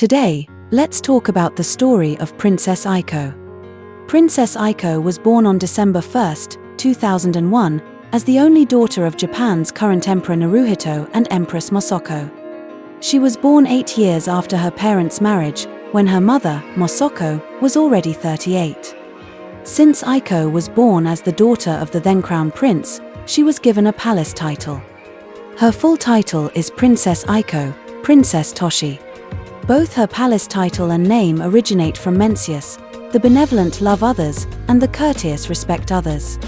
Today, let's talk about the story of Princess Aiko. Princess Aiko was born on December 1, 2001, as the only daughter of Japan's current Emperor Naruhito and Empress Masako. She was born 8 years after her parents' marriage, when her mother, Masako, was already 38. Since Aiko was born as the daughter of the then crown prince, she was given a palace title. Her full title is Princess Aiko, Princess Toshi. Both her palace title and name originate from Mencius, the benevolent love others, and the courteous respect others.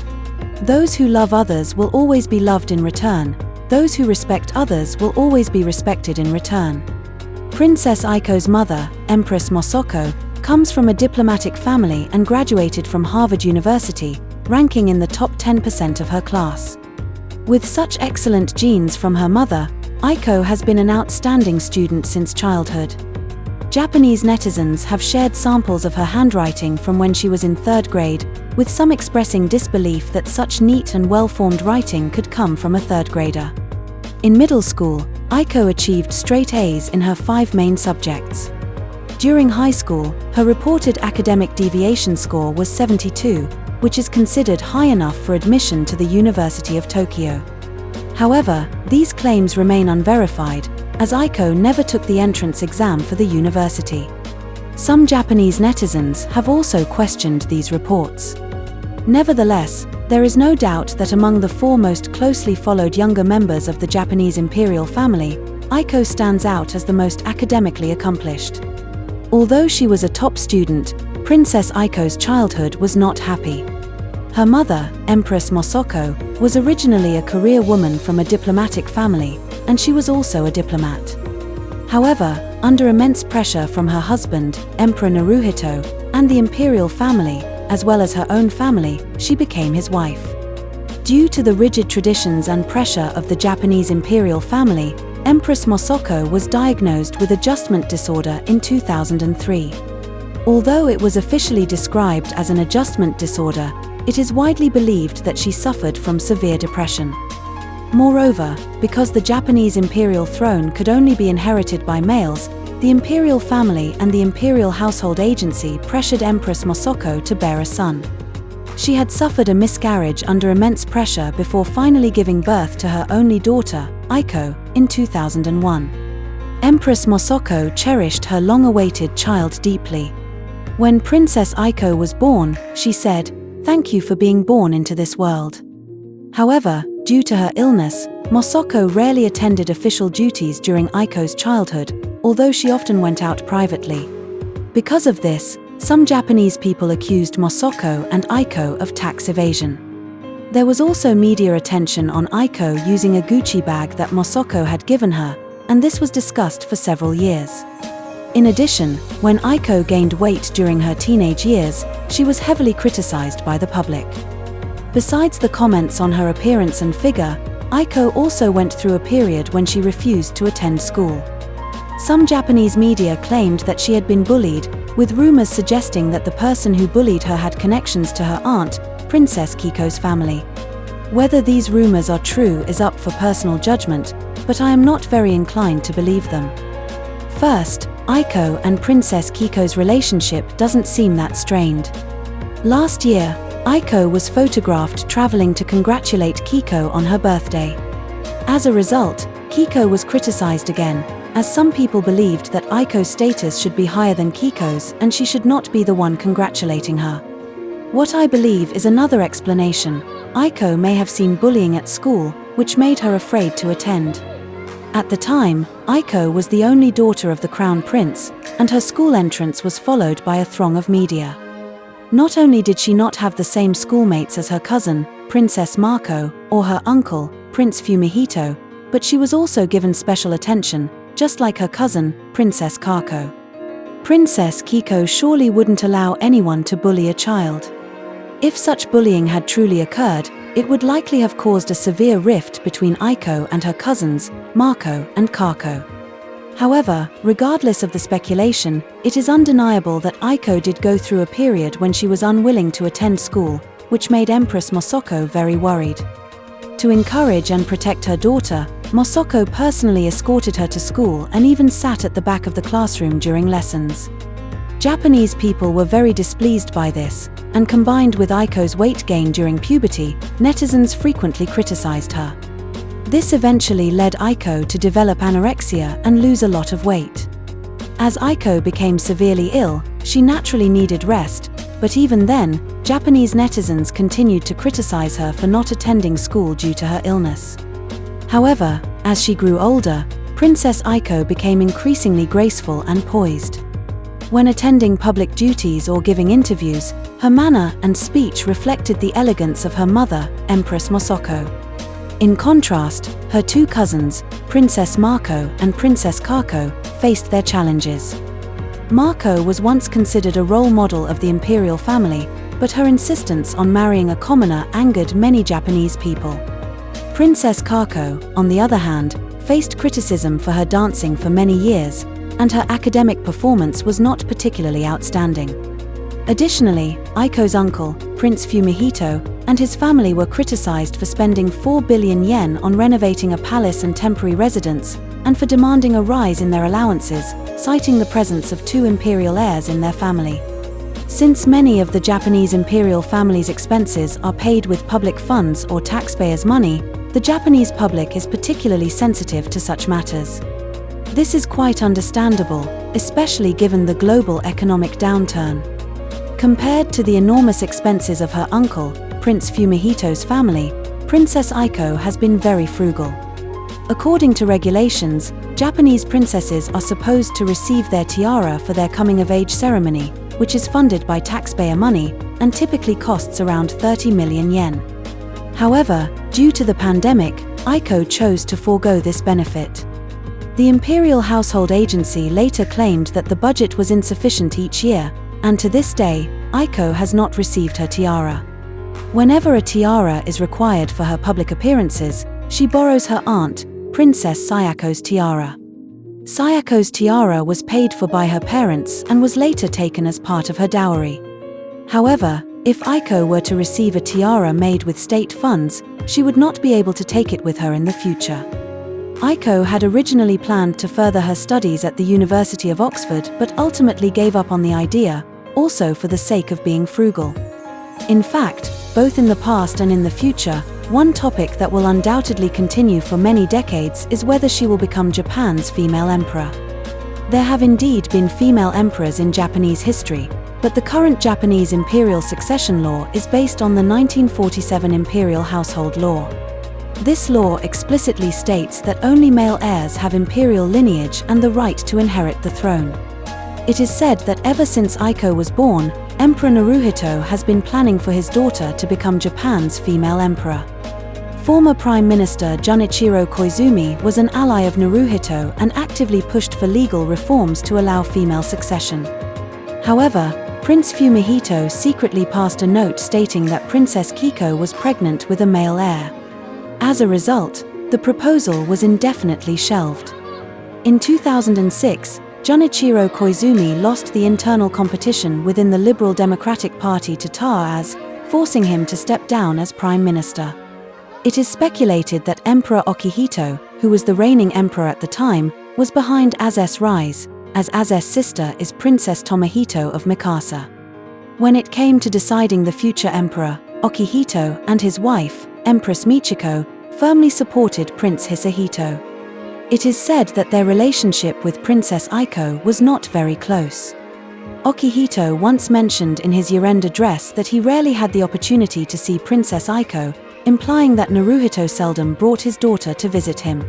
Those who love others will always be loved in return. Those who respect others will always be respected in return. Princess Aiko's mother, Empress Masako, comes from a diplomatic family and graduated from Harvard University, ranking in the top 10% of her class. With such excellent genes from her mother, Aiko has been an outstanding student since childhood. Japanese netizens have shared samples of her handwriting from when she was in 3rd grade, with some expressing disbelief that such neat and well-formed writing could come from a 3rd grader. In middle school, Aiko achieved straight A's in her 5 main subjects. During high school, her reported academic deviation score was 72, which is considered high enough for admission to the University of Tokyo. However, these claims remain unverified, as Aiko never took the entrance exam for the university. Some Japanese netizens have also questioned these reports. Nevertheless, there is no doubt that among the 4 most closely followed younger members of the Japanese imperial family, Aiko stands out as the most academically accomplished. Although she was a top student, Princess Aiko's childhood was not happy. Her mother, Empress Masako, was originally a career woman from a diplomatic family, and she was also a diplomat. However, under immense pressure from her husband, Emperor Naruhito, and the imperial family, as well as her own family, she became his wife. Due to the rigid traditions and pressure of the Japanese imperial family, Empress Masako was diagnosed with adjustment disorder in 2003. Although it was officially described as an adjustment disorder, it is widely believed that she suffered from severe depression. Moreover, because the Japanese imperial throne could only be inherited by males, the imperial family and the imperial household agency pressured Empress Masako to bear a son. She had suffered a miscarriage under immense pressure before finally giving birth to her only daughter, Aiko, in 2001. Empress Masako cherished her long-awaited child deeply. When Princess Aiko was born, she said, "Thank you for being born into this world." However, due to her illness, Masako rarely attended official duties during Aiko's childhood, although she often went out privately. Because of this, some Japanese people accused Masako and Aiko of tax evasion. There was also media attention on Aiko using a Gucci bag that Masako had given her, and this was discussed for several years. In addition, when Aiko gained weight during her teenage years, she was heavily criticized by the public. Besides the comments on her appearance and figure, Aiko also went through a period when she refused to attend school. Some Japanese media claimed that she had been bullied, with rumors suggesting that the person who bullied her had connections to her aunt, Princess Kiko's family. Whether these rumors are true is up for personal judgment, but I am not very inclined to believe them. First, Aiko and Princess Kiko's relationship doesn't seem that strained. Last year, Aiko was photographed traveling to congratulate Kiko on her birthday. As a result, Kiko was criticized again, as some people believed that Aiko's status should be higher than Kiko's and she should not be the one congratulating her. What I believe is another explanation. Aiko may have seen bullying at school, which made her afraid to attend. At the time, Aiko was the only daughter of the crown prince, and her school entrance was followed by a throng of media. Not only did she not have the same schoolmates as her cousin, Princess Marco, or her uncle, Prince Fumihito, but she was also given special attention, just like her cousin, Princess Kako. Princess Kiko surely wouldn't allow anyone to bully a child. If such bullying had truly occurred, it would likely have caused a severe rift between Aiko and her cousins, Marco and Kako. However, regardless of the speculation, it is undeniable that Aiko did go through a period when she was unwilling to attend school, which made Empress Masako very worried. To encourage and protect her daughter, Masako personally escorted her to school and even sat at the back of the classroom during lessons. Japanese people were very displeased by this, and combined with Aiko's weight gain during puberty, netizens frequently criticized her. This eventually led Aiko to develop anorexia and lose a lot of weight. As Aiko became severely ill, she naturally needed rest, but even then, Japanese netizens continued to criticize her for not attending school due to her illness. However, as she grew older, Princess Aiko became increasingly graceful and poised. When attending public duties or giving interviews, her manner and speech reflected the elegance of her mother, Empress Masako. In contrast, her two cousins, Princess Mako and Princess Kako, faced their challenges. Mako was once considered a role model of the imperial family, but her insistence on marrying a commoner angered many Japanese people. Princess Kako, on the other hand, faced criticism for her dancing for many years, and her academic performance was not particularly outstanding. Additionally, Aiko's uncle, Prince Fumihito, and his family were criticized for spending 4 billion yen on renovating a palace and temporary residence, and for demanding a rise in their allowances, citing the presence of two imperial heirs in their family. Since many of the Japanese imperial family's expenses are paid with public funds or taxpayers' money, the Japanese public is particularly sensitive to such matters. This is quite understandable, especially given the global economic downturn. Compared to the enormous expenses of her uncle, Prince Fumihito's family, Princess Aiko has been very frugal. According to regulations, Japanese princesses are supposed to receive their tiara for their coming-of-age ceremony, which is funded by taxpayer money and typically costs around 30 million yen. However, due to the pandemic, Aiko chose to forego this benefit. The Imperial Household Agency later claimed that the budget was insufficient each year, and to this day, Aiko has not received her tiara. Whenever a tiara is required for her public appearances, she borrows her aunt, Princess Sayako's tiara. Sayako's tiara was paid for by her parents and was later taken as part of her dowry. However, if Aiko were to receive a tiara made with state funds, she would not be able to take it with her in the future. Aiko had originally planned to further her studies at the University of Oxford but ultimately gave up on the idea, also for the sake of being frugal. In fact, both in the past and in the future, one topic that will undoubtedly continue for many decades is whether she will become Japan's female emperor. There have indeed been female emperors in Japanese history, but the current Japanese imperial succession law is based on the 1947 Imperial Household Law. This law explicitly states that only male heirs have imperial lineage and the right to inherit the throne. It is said that ever since Aiko was born, Emperor Naruhito has been planning for his daughter to become Japan's female emperor. Former Prime Minister Junichiro Koizumi was an ally of Naruhito and actively pushed for legal reforms to allow female succession. However, Prince Fumihito secretly passed a note stating that Princess Kiko was pregnant with a male heir. As a result, the proposal was indefinitely shelved. In 2006, Junichiro Koizumi lost the internal competition within the Liberal Democratic Party to Taas, forcing him to step down as Prime Minister. It is speculated that Emperor Akihito, who was the reigning emperor at the time, was behind Aze's rise, as Aze's sister is Princess Tomohito of Mikasa. When it came to deciding the future emperor, Akihito and his wife, Empress Michiko, firmly supported Prince Hisahito. It is said that their relationship with Princess Aiko was not very close. Akihito once mentioned in his year-end address that he rarely had the opportunity to see Princess Aiko, implying that Naruhito seldom brought his daughter to visit him.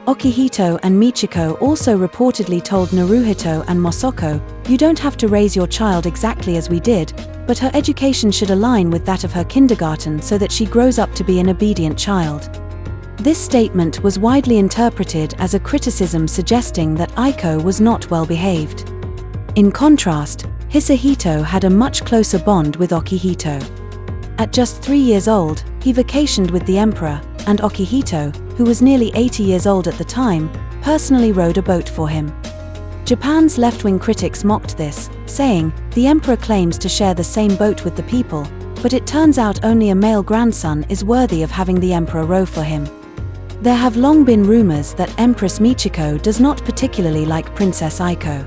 Akihito and Michiko also reportedly told Naruhito and Masako, "You don't have to raise your child exactly as we did, but her education should align with that of her kindergarten so that she grows up to be an obedient child." This statement was widely interpreted as a criticism suggesting that Aiko was not well behaved. In contrast, Hisahito had a much closer bond with Akihito. At just 3 years old, he vacationed with the emperor, and Akihito, who was nearly 80 years old at the time, personally rowed a boat for him. Japan's left-wing critics mocked this, saying, "The emperor claims to share the same boat with the people, but it turns out only a male grandson is worthy of having the emperor row for him." There have long been rumors that Empress Michiko does not particularly like Princess Aiko.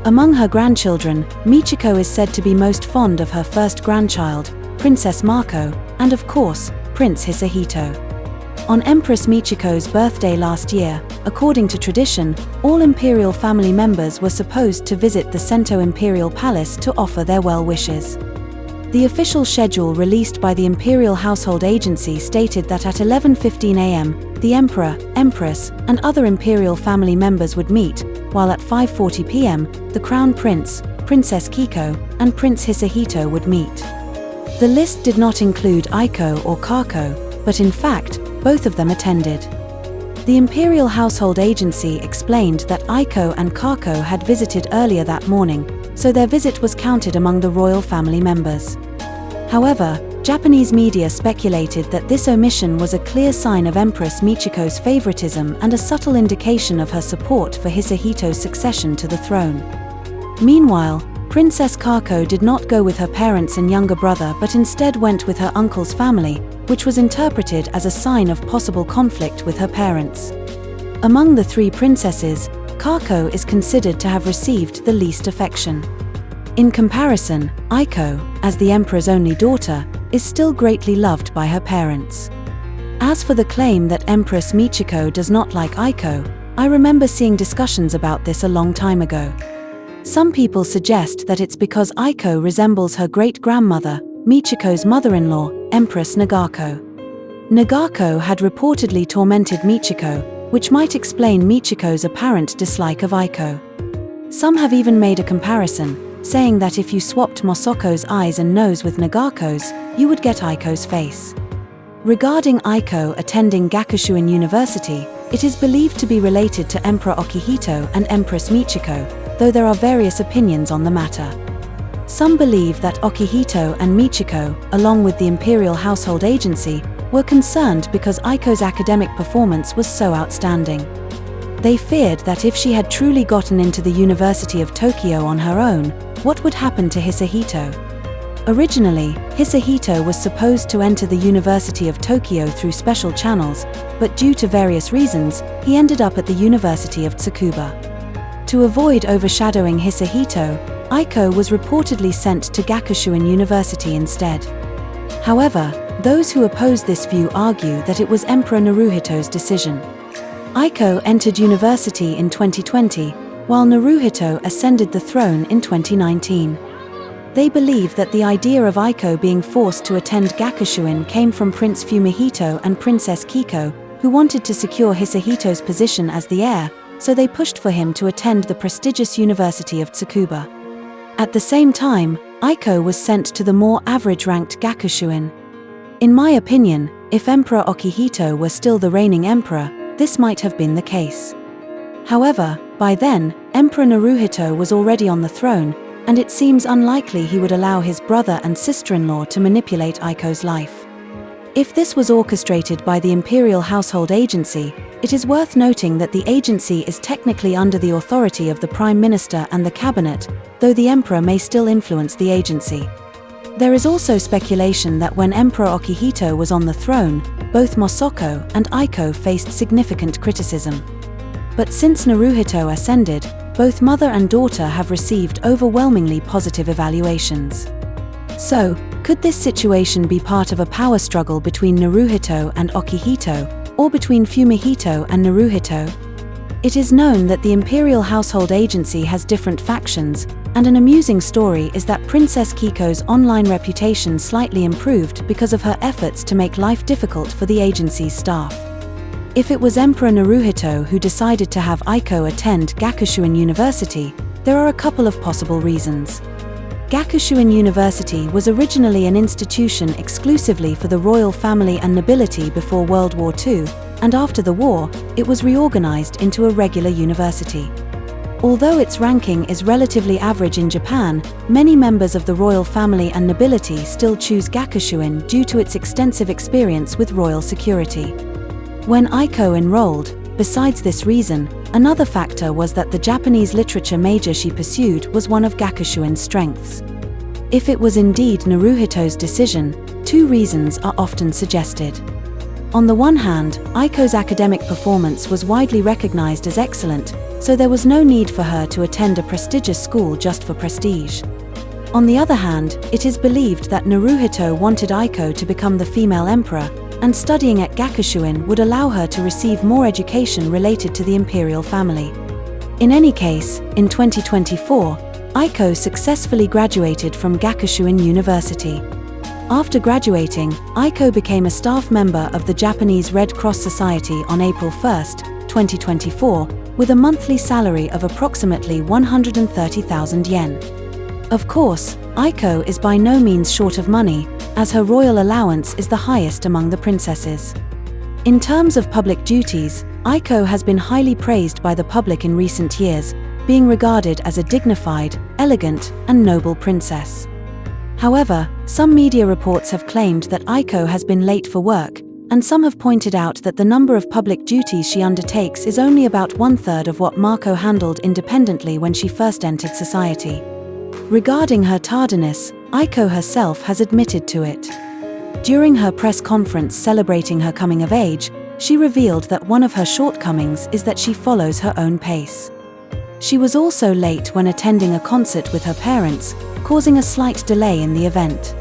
Among her grandchildren, Michiko is said to be most fond of her first grandchild, Princess Mako, and of course, Prince Hisahito. On Empress Michiko's birthday last year, according to tradition, all imperial family members were supposed to visit the Sento Imperial Palace to offer their well wishes. The official schedule released by the Imperial Household Agency stated that at 11:15 a.m., the Emperor, Empress, and other imperial family members would meet, while at 5:40 p.m., the Crown Prince, Princess Kiko, and Prince Hisahito would meet. The list did not include Aiko or Kako, but in fact, both of them attended. The Imperial Household Agency explained that Aiko and Kako had visited earlier that morning, so their visit was counted among the royal family members. However, Japanese media speculated that this omission was a clear sign of Empress Michiko's favoritism and a subtle indication of her support for Hisahito's succession to the throne. Meanwhile, Princess Kako did not go with her parents and younger brother but instead went with her uncle's family, which was interpreted as a sign of possible conflict with her parents. Among the three princesses, Kako is considered to have received the least affection. In comparison, Aiko, as the emperor's only daughter, is still greatly loved by her parents. As for the claim that Empress Michiko does not like Aiko, I remember seeing discussions about this a long time ago. Some people suggest that it's because Aiko resembles her great-grandmother, Michiko's mother-in-law, Empress Nagako. Nagako had reportedly tormented Michiko, which might explain Michiko's apparent dislike of Aiko. Some have even made a comparison, saying that if you swapped Masako's eyes and nose with Nagako's, you would get Aiko's face. Regarding Aiko attending Gakushuin University, it is believed to be related to Emperor Akihito and Empress Michiko, though there are various opinions on the matter. Some believe that Akihito and Michiko, along with the Imperial Household Agency, were concerned because Aiko's academic performance was so outstanding. They feared that if she had truly gotten into the University of Tokyo on her own, what would happen to Hisahito? Originally, Hisahito was supposed to enter the University of Tokyo through special channels, but due to various reasons, he ended up at the University of Tsukuba. To avoid overshadowing Hisahito, Aiko was reportedly sent to Gakushuin University instead. However, those who oppose this view argue that it was Emperor Naruhito's decision. Aiko entered university in 2020, while Naruhito ascended the throne in 2019. They believe that the idea of Aiko being forced to attend Gakushuin came from Prince Fumihito and Princess Kiko, who wanted to secure Hisahito's position as the heir, so they pushed for him to attend the prestigious University of Tsukuba. At the same time, Aiko was sent to the more average-ranked Gakushuin. In my opinion, if Emperor Akihito were still the reigning emperor, this might have been the case. However, by then, Emperor Naruhito was already on the throne, and it seems unlikely he would allow his brother and sister-in-law to manipulate Aiko's life. If this was orchestrated by the Imperial Household Agency, it is worth noting that the agency is technically under the authority of the Prime Minister and the Cabinet, though the Emperor may still influence the agency. There is also speculation that when Emperor Akihito was on the throne, both Masako and Aiko faced significant criticism. But since Naruhito ascended, both mother and daughter have received overwhelmingly positive evaluations. So, could this situation be part of a power struggle between Naruhito and Akihito, or between Fumihito and Naruhito? It is known that the Imperial Household Agency has different factions, and an amusing story is that Princess Kiko's online reputation slightly improved because of her efforts to make life difficult for the agency's staff. If it was Emperor Naruhito who decided to have Aiko attend Gakushuin University, there are a couple of possible reasons. Gakushuin University was originally an institution exclusively for the royal family and nobility before World War II, and after the war, it was reorganized into a regular university. Although its ranking is relatively average in Japan, many members of the royal family and nobility still choose Gakushuin due to its extensive experience with royal security. When Aiko enrolled, besides this reason, another factor was that the Japanese literature major she pursued was one of Gakushuin's strengths. If it was indeed Naruhito's decision, two reasons are often suggested. On the one hand, Aiko's academic performance was widely recognized as excellent, so there was no need for her to attend a prestigious school just for prestige. On the other hand, it is believed that Naruhito wanted Aiko to become the female emperor, and studying at Gakushuin would allow her to receive more education related to the imperial family. In any case, in 2024, Aiko successfully graduated from Gakushuin University. After graduating, Aiko became a staff member of the Japanese Red Cross Society on April 1, 2024, with a monthly salary of approximately 130,000 yen. Of course, Aiko is by no means short of money, as her royal allowance is the highest among the princesses. In terms of public duties, Aiko has been highly praised by the public in recent years, being regarded as a dignified, elegant, and noble princess. However, some media reports have claimed that Aiko has been late for work, and some have pointed out that the number of public duties she undertakes is only about one-third of what Mako handled independently when she first entered society. Regarding her tardiness, Aiko herself has admitted to it. During her press conference celebrating her coming of age, she revealed that one of her shortcomings is that she follows her own pace. She was also late when attending a concert with her parents, causing a slight delay in the event.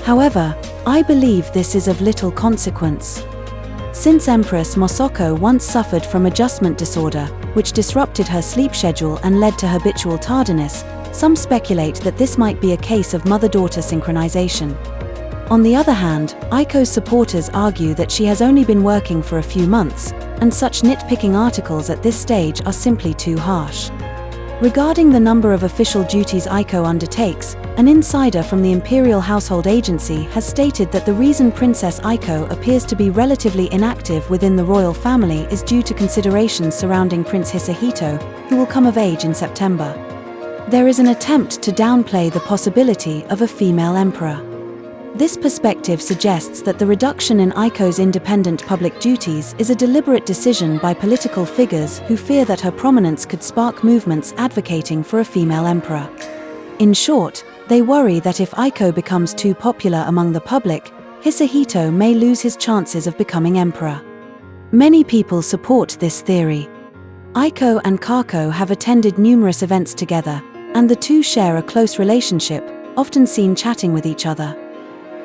However, I believe this is of little consequence. Since Empress Masako once suffered from adjustment disorder, which disrupted her sleep schedule and led to habitual tardiness, some speculate that this might be a case of mother-daughter synchronization. On the other hand, Aiko's supporters argue that she has only been working for a few months, and such nitpicking articles at this stage are simply too harsh. Regarding the number of official duties Aiko undertakes, an insider from the Imperial Household Agency has stated that the reason Princess Aiko appears to be relatively inactive within the royal family is due to considerations surrounding Prince Hisahito, who will come of age in September. There is an attempt to downplay the possibility of a female emperor. This perspective suggests that the reduction in Aiko's independent public duties is a deliberate decision by political figures who fear that her prominence could spark movements advocating for a female emperor. In short, they worry that if Aiko becomes too popular among the public, Hisahito may lose his chances of becoming emperor. Many people support this theory. Aiko and Kako have attended numerous events together, and the two share a close relationship, often seen chatting with each other.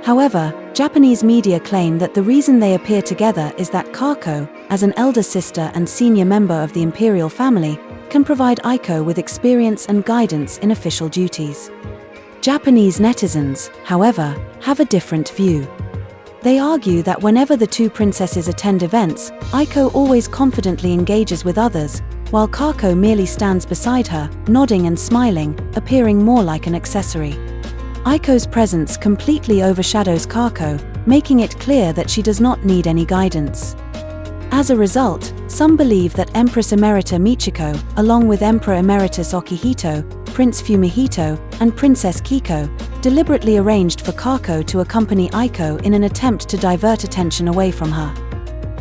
However, Japanese media claim that the reason they appear together is that Kako, as an elder sister and senior member of the imperial family, can provide Aiko with experience and guidance in official duties. Japanese netizens, however, have a different view. They argue that whenever the two princesses attend events, Aiko always confidently engages with others, while Kako merely stands beside her, nodding and smiling, appearing more like an accessory. Aiko's presence completely overshadows Kako, making it clear that she does not need any guidance. As a result, some believe that Empress Emerita Michiko, along with Emperor Emeritus Okihito, Prince Fumihito, and Princess Kiko, deliberately arranged for Kako to accompany Aiko in an attempt to divert attention away from her.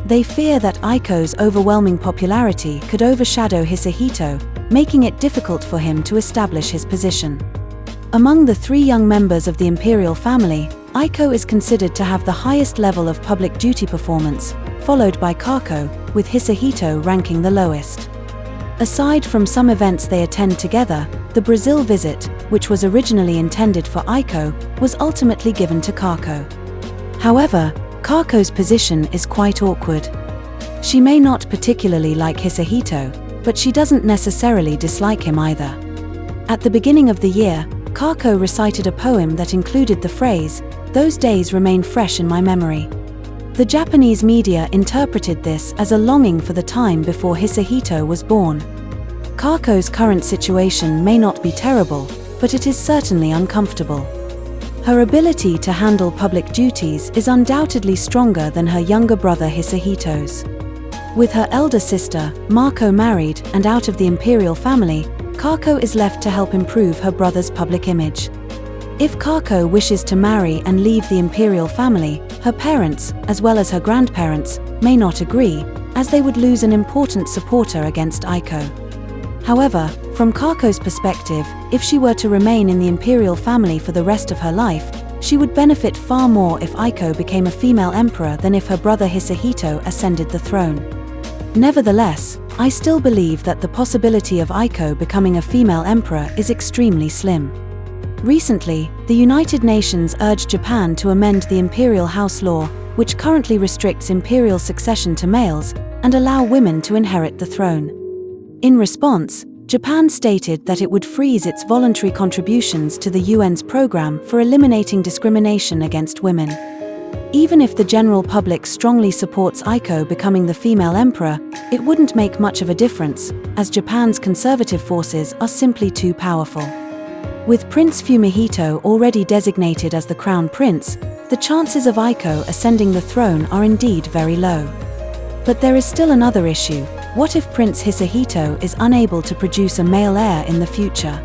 They fear that Aiko's overwhelming popularity could overshadow Hisahito, making it difficult for him to establish his position. Among the three young members of the imperial family, Aiko is considered to have the highest level of public duty performance, followed by Kako, with Hisahito ranking the lowest. Aside from some events they attend together, the Brazil visit, which was originally intended for Aiko, was ultimately given to Kako. However, Kako's position is quite awkward. She may not particularly like Hisahito, but she doesn't necessarily dislike him either. At the beginning of the year, Kako recited a poem that included the phrase, "Those days remain fresh in my memory." The Japanese media interpreted this as a longing for the time before Hisahito was born. Kako's current situation may not be terrible, but it is certainly uncomfortable. Her ability to handle public duties is undoubtedly stronger than her younger brother Hisahito's. With her elder sister, Mako, married and out of the imperial family, Kako is left to help improve her brother's public image. If Kako wishes to marry and leave the imperial family, her parents, as well as her grandparents, may not agree, as they would lose an important supporter against Aiko. However, from Kako's perspective, if she were to remain in the imperial family for the rest of her life, she would benefit far more if Aiko became a female emperor than if her brother Hisahito ascended the throne. Nevertheless, I still believe that the possibility of Aiko becoming a female emperor is extremely slim. Recently, the United Nations urged Japan to amend the imperial house law, which currently restricts imperial succession to males, and allow women to inherit the throne. In response, Japan stated that it would freeze its voluntary contributions to the UN's program for eliminating discrimination against women. Even if the general public strongly supports Aiko becoming the female emperor, it wouldn't make much of a difference, as Japan's conservative forces are simply too powerful. With Prince Fumihito already designated as the crown prince, the chances of Aiko ascending the throne are indeed very low. But there is still another issue. What if Prince Hisahito is unable to produce a male heir in the future?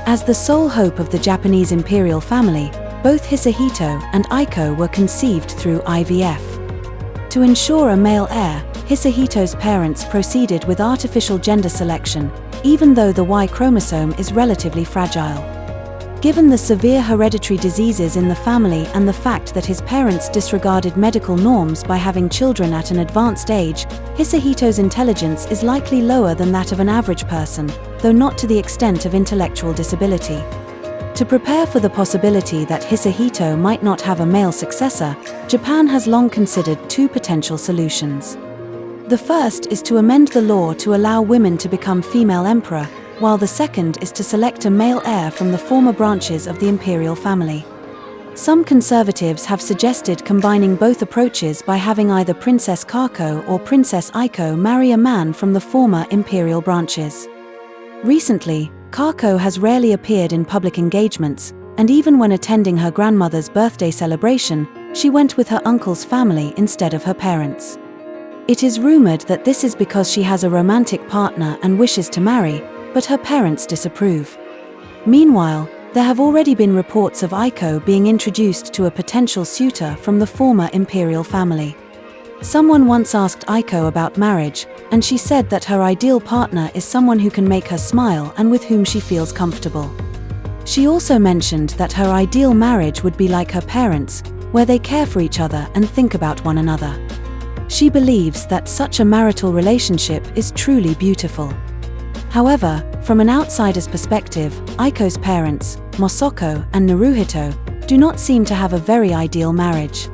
As the sole hope of the Japanese imperial family, both Hisahito and Aiko were conceived through IVF. To ensure a male heir, Hisahito's parents proceeded with artificial gender selection, even though the Y chromosome is relatively fragile. Given the severe hereditary diseases in the family and the fact that his parents disregarded medical norms by having children at an advanced age, Hisahito's intelligence is likely lower than that of an average person, though not to the extent of intellectual disability. To prepare for the possibility that Hisahito might not have a male successor, Japan has long considered two potential solutions. The first is to amend the law to allow women to become female emperor, while the second is to select a male heir from the former branches of the imperial family. Some conservatives have suggested combining both approaches by having either Princess Kako or Princess Aiko marry a man from the former imperial branches. Recently, Kako has rarely appeared in public engagements, and even when attending her grandmother's birthday celebration, she went with her uncle's family instead of her parents. It is rumored that this is because she has a romantic partner and wishes to marry, but her parents disapprove. Meanwhile, there have already been reports of Aiko being introduced to a potential suitor from the former imperial family. Someone once asked Aiko about marriage, and she said that her ideal partner is someone who can make her smile and with whom she feels comfortable. She also mentioned that her ideal marriage would be like her parents, where they care for each other and think about one another. She believes that such a marital relationship is truly beautiful. However, from an outsider's perspective, Aiko's parents, Masako and Naruhito, do not seem to have a very ideal marriage.